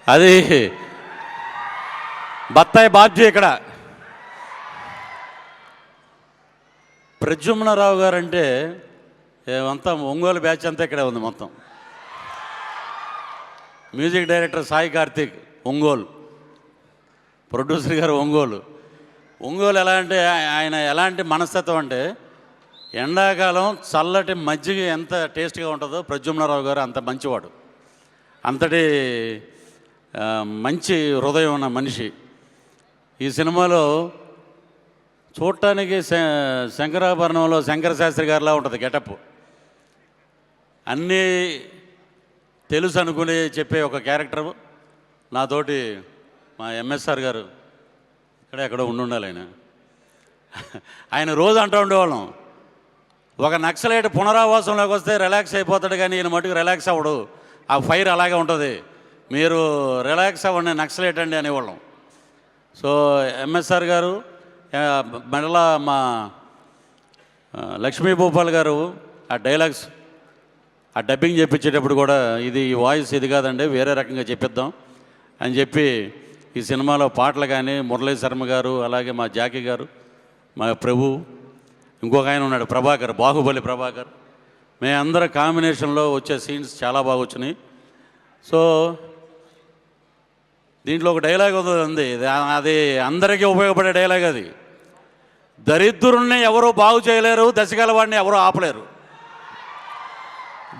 అది బత్తాయి బాబ్జీ ఇక్కడ. ప్రద్యుమ్నరావు గారు అంటే అంతా ఒంగోలు బ్యాచ్ అంతా ఇక్కడే ఉంది మొత్తం. Music director Sai Karthik Ongole, producer గారు ఒంగోలు. ఒంగోలు ఎలా అంటే ఆయన ఎలాంటి మనస్తత్వం అంటే ఎండాకాలం చల్లటి మజ్జిగ ఎంత టేస్ట్గా ఉంటుందో ప్రద్యుమ్నరావు గారు అంత మంచివాడు, అంతటి మంచి హృదయం ఉన్న మనిషి. ఈ సినిమాలో చూడటానికి శంకరాభరణంలో శంకర శాస్త్రి గారిలా ఉంటుంది గెటప్. అన్నీ తెలుసు అనుకుని చెప్పే ఒక క్యారెక్టర్. నాతోటి మా ఎంఎస్ఆర్ గారు ఇక్కడే ఎక్కడో ఉండాలి ఆయన. ఆయన రోజు అంటూ ఉండేవాళ్ళం, ఒక నక్సలైట్ పునరావాసంలోకి వస్తే రిలాక్స్ అయిపోతాడు కానీ ఈయన మటుకు రిలాక్స్ అవ్వడు, ఆ ఫైర్ అలాగే ఉంటుంది, మీరు రిలాక్స్ అవ్వండి నక్సలైట్ అండి అనేవాళ్ళం. సో ఎంఎస్ఆర్ గారు మరలా మా లక్ష్మీ భూపాల్ గారు ఆ డైలాగ్స్ ఆ డబ్బింగ్ చెప్పించేటప్పుడు కూడా ఇది ఈ వాయిస్ ఇది కాదండి వేరే రకంగా చెప్పిద్దాం అని చెప్పి ఈ సినిమాలో పాటలు కానీ మురళీ శర్మ గారు, అలాగే మా జాకీ గారు, మా ప్రభు, ఇంకొక ఆయన ఉన్నాడు ప్రభాకర్, బాహుబలి ప్రభాకర్, మేమందరం కాంబినేషన్లో వచ్చే సీన్స్ చాలా బాగా వచ్చినాయి. సో దీంట్లో ఒక డైలాగ్ ఉంది, అది అందరికీ ఉపయోగపడే డైలాగ్. అది దరిద్రుల్ని ఎవరూ బాగు చేయలేరు, దశగలవాడిని ఎవరూ ఆపలేరు.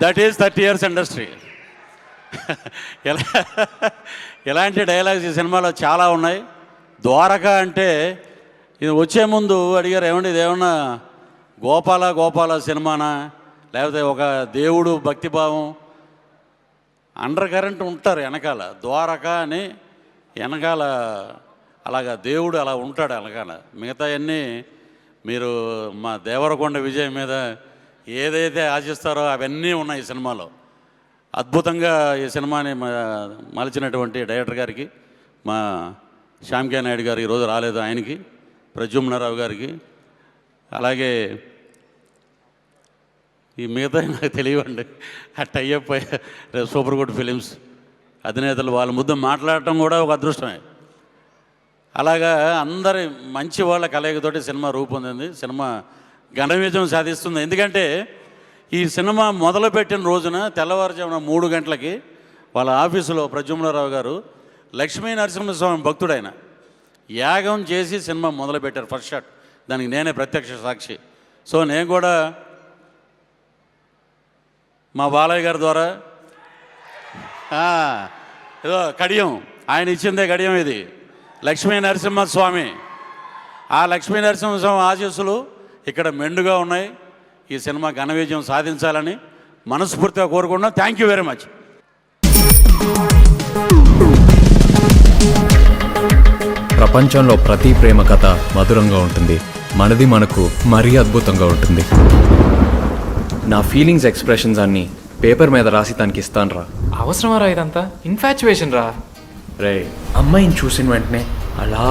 That is 30 years industry. ఇలాంటి డైలాగ్స్ ఈ సినిమాలో చాలా ఉన్నాయి. ద్వారకా అంటే ఇది వచ్చే ముందు అడిగారు, ఏమండి ఇదేమన్నా గోపాల సినిమానా, లేకపోతే ఒక దేవుడు భక్తిభావం అండర్ కరెంట్ ఉంటారు వెనకాల. ద్వారకా అని వెనకాల అలాగా దేవుడు అలా ఉంటాడు వెనకాల. మిగతా అన్నీ మీరు మా దేవరకొండ విజయ్ మీద ఏదైతే ఆశిస్తారో అవన్నీ ఉన్నాయి ఈ సినిమాలో. అద్భుతంగా ఈ సినిమాని మలిచినటువంటి డైరెక్టర్ గారికి, మా శ్యామ్కే నాయుడు గారు ఈరోజు రాలేదు, ఆయనకి, ప్రద్యుమ్నరావు గారికి, అలాగే ఈ మిగతా నాకు తెలియవండి. ఆ టైఅప్ సూపర్ గుడ్ ఫిలిమ్స్ అధినేతలు వాళ్ళ ముద్దు మాట్లాడటం కూడా ఒక అదృష్టమే. అలాగా అందరి మంచి వాళ్ళ కలయికతోటి సినిమా రూపొందింది. సినిమా ఘన విజయం సాధిస్తుంది. ఎందుకంటే ఈ సినిమా మొదలుపెట్టిన రోజున తెల్లవారుజామున 3 గంటలకి వాళ్ళ ఆఫీసులో ప్రద్యుమ్నరావు గారు లక్ష్మీ నరసింహస్వామి భక్తుడైన యాగం చేసి సినిమా మొదలుపెట్టారు ఫస్ట్ షాట్. దానికి నేనే ప్రత్యక్ష సాక్షి. సో నేను కూడా మా బాలయ్య గారి ద్వారా ఏదో కడియం, ఆయన ఇచ్చిందే కడియం ఇది, లక్ష్మీ నరసింహస్వామి. ఆ లక్ష్మీ నరసింహస్వామి ఆశీస్సులు ఇక్కడ మెండుగా ఉన్నాయి. ఈ సినిమా ఘన విజయం సాధించాలని మనస్ఫూర్తిగా కోరుకుంటున్నాం. Thank you very much. ప్రపంచంలో ప్రతి ప్రేమ కథ మధురంగా ఉంటుంది, మనది మనకు మరీ అద్భుతంగా ఉంటుంది. నా ఫీలింగ్స్ ఎక్స్ప్రెషన్స్ అన్నీ పేపర్ మీద రాసి తనకి ఇస్తాను రా. అవసరమా రా ఇదంతా? ఇన్ఫాచ్యువేషన్ రా. రే, అమ్మాయిని చూసిన వెంటనే అలా